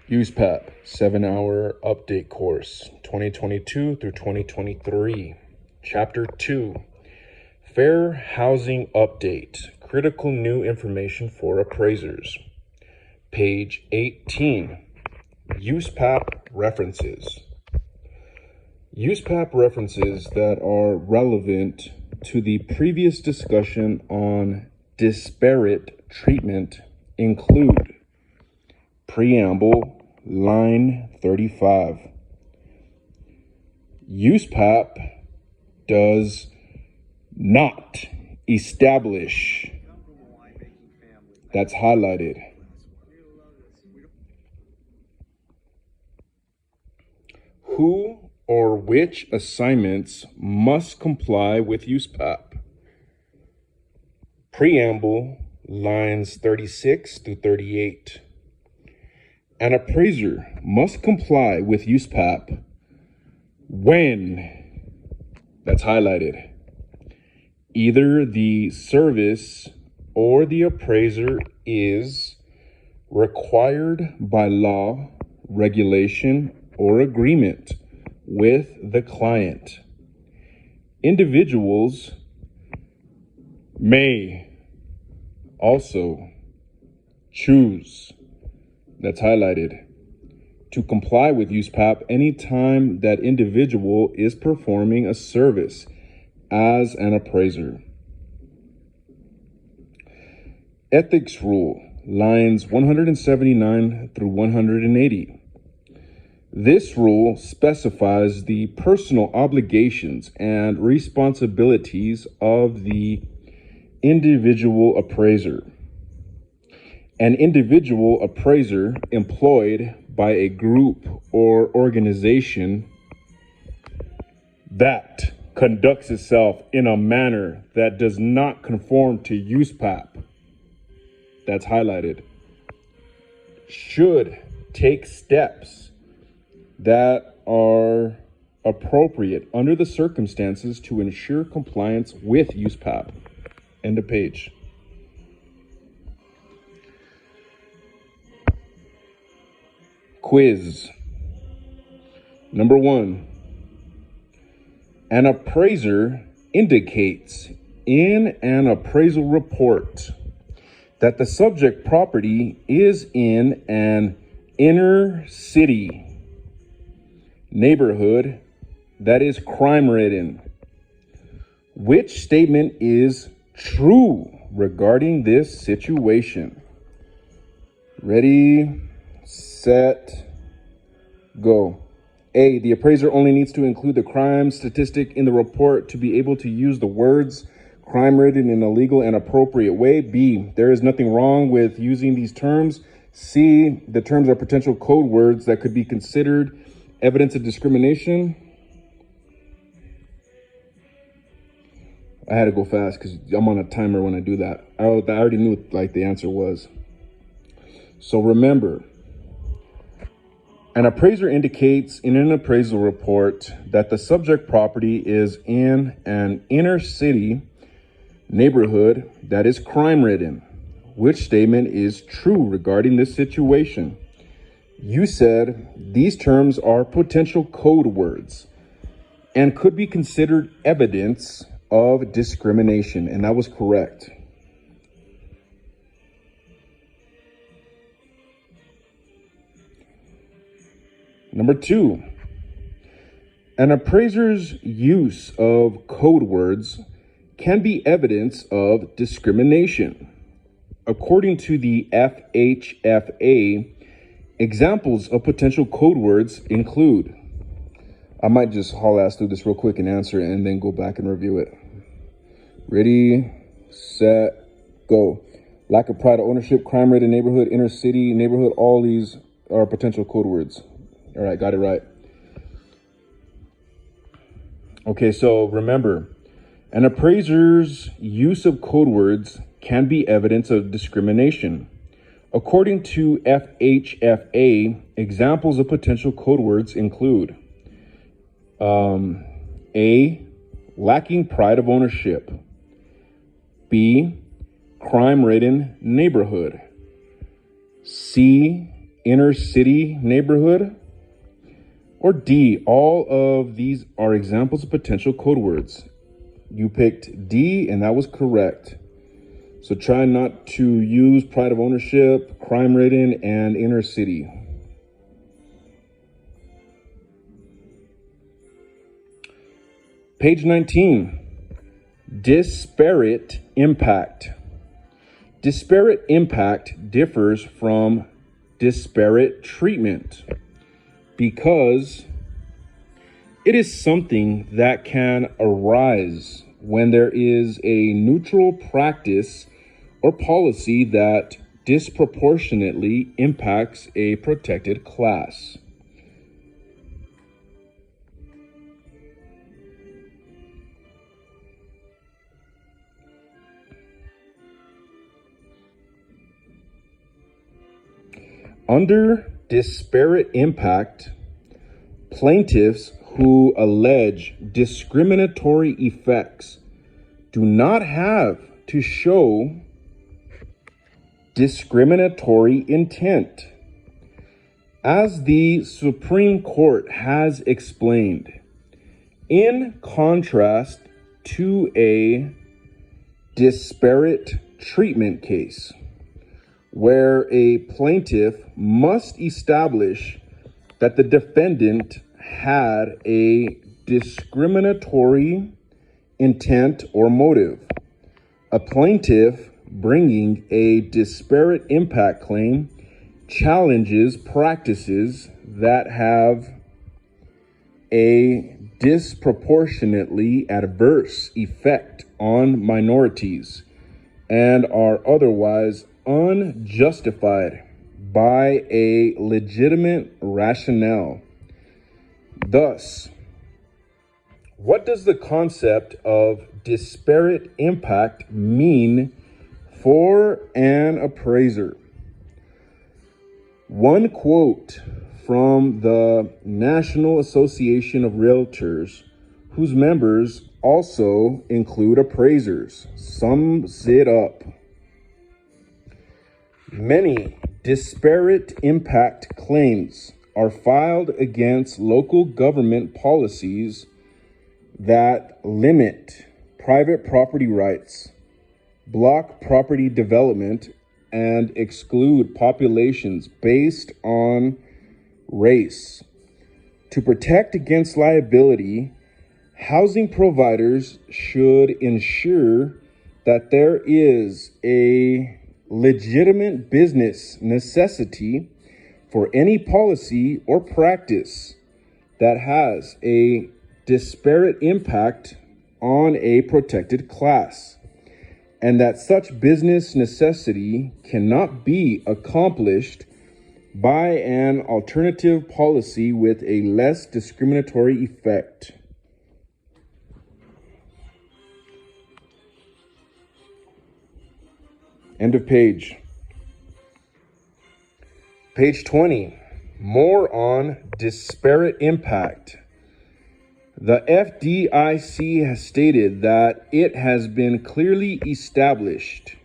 USPAP 7-hour update course 2022 through 2023. Chapter 2, Fair Housing Update, Critical New Information for Appraisers. Page 18, USPAP References. USPAP references that are relevant to the previous discussion on disparate treatment include Preamble, line 35. USPAP does not establish, that's highlighted, who or which assignments must comply with USPAP. Preamble, lines 36 through 38. An appraiser must comply with USPAP when, that's highlighted, either the service or the appraiser is required by law, regulation, or agreement with the client. Individuals may also choose, that's highlighted, to comply with USPAP anytime that individual is performing a service as an appraiser. Ethics Rule, lines 179 through 180. This rule specifies the personal obligations and responsibilities of the individual appraiser. An individual appraiser employed by a group or organization that conducts itself in a manner that does not conform to USPAP, that's highlighted, should take steps that are appropriate under the circumstances to ensure compliance with USPAP. End of page. Quiz. Number 1. An appraiser indicates in an appraisal report that the subject property is in an inner city neighborhood that is crime-ridden. Which statement is true regarding this situation? Ready, set, go. A, the appraiser only needs to include the crime statistic in the report to be able to use the words crime-ridden in a legal and appropriate way. B, there is nothing wrong with using these terms. C, the terms are potential code words that could be considered evidence of discrimination. I had to go fast because I'm on a timer when I do that. I already knew what the answer was. So remember, an appraiser indicates in an appraisal report that the subject property is in an inner city neighborhood that is crime-ridden. Which statement is true regarding this situation? You said these terms are potential code words and could be considered evidence of discrimination, and that was correct. Number 2, an appraiser's use of code words can be evidence of discrimination. According to the FHFA, examples of potential code words include, I might just haul ass through this real quick and answer it and then go back and review it. Ready, set, go. Lack of pride of ownership, crime-ridden neighborhood, inner city neighborhood, all these are potential code words. All right, got it right. Okay, so remember, an appraiser's use of code words can be evidence of discrimination. According to FHFA, examples of potential code words include A, lacking pride of ownership. B, crime-ridden neighborhood. C, inner city neighborhood? Or D, all of these are examples of potential code words? You picked D, and that was correct. So try not to use pride of ownership, crime ridden, and inner city. Page 19, disparate impact. Disparate impact differs from disparate treatment because it is something that can arise when there is a neutral practice or policy that disproportionately impacts a protected class. Under disparate impact, plaintiffs who allege discriminatory effects do not have to show discriminatory intent. As the Supreme Court has explained, in contrast to a disparate treatment case, where a plaintiff must establish that the defendant had a discriminatory intent or motive. A plaintiff bringing a disparate impact claim challenges practices that have a disproportionately adverse effect on minorities and are otherwise unjustified by a legitimate rationale. Thus, what does the concept of disparate impact mean for an appraiser? One quote from the National Association of Realtors, whose members also include appraisers, sums it up. Many disparate impact claims are filed against local government policies that limit private property rights, block property development, and exclude populations based on race. To protect against liability, housing providers should ensure that there is a legitimate business necessity for any policy or practice that has a disparate impact on a protected class, and that such business necessity cannot be accomplished by an alternative policy with a less discriminatory effect. End of page. Page 20, more on disparate impact. The FDIC has stated that it has been clearly established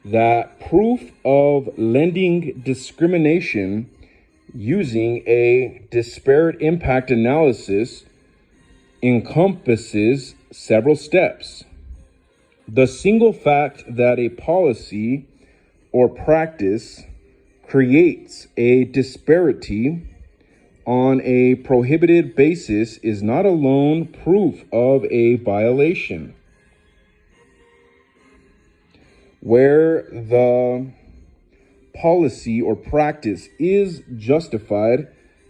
that proof of lending discrimination using a disparate impact analysis encompasses several steps. The single fact that a policy or practice creates a disparity on a prohibited basis is not alone proof of a violation. Where the policy or practice is justified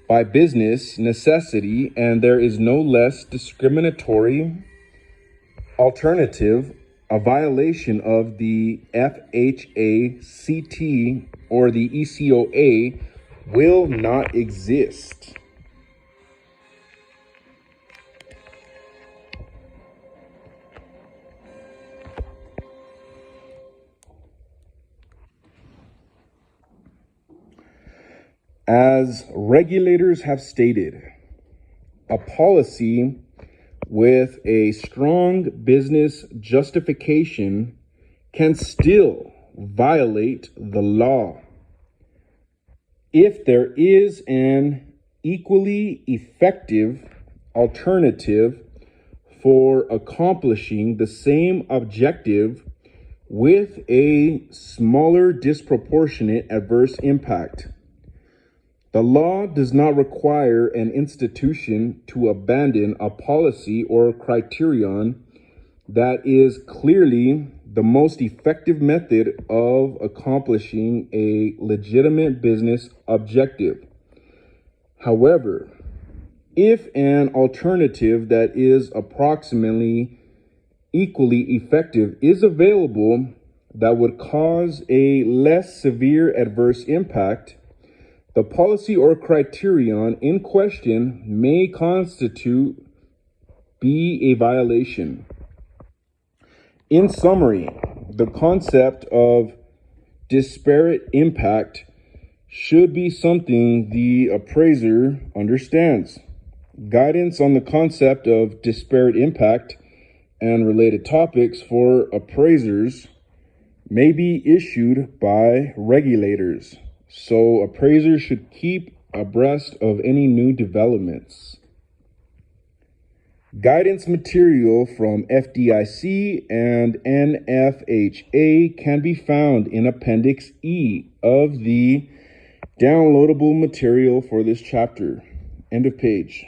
by business necessity and there is no less discriminatory alternative, a violation of the FHACT or the ECOA will not exist. As regulators have stated, a policy with a strong business justification can still violate the law. If there is an equally effective alternative for accomplishing the same objective with a smaller disproportionate adverse impact. The law does not require an institution to abandon a policy or criterion that is clearly the most effective method of accomplishing a legitimate business objective. However, if an alternative that is approximately equally effective is available that would cause a less severe adverse impact, the policy or criterion in question may be a violation. In summary, the concept of disparate impact should be something the appraiser understands. Guidance on the concept of disparate impact and related topics for appraisers may be issued by regulators, so appraisers should keep abreast of any new developments. Guidance material from FDIC and NFHA can be found in Appendix E of the downloadable material for this chapter. End of page.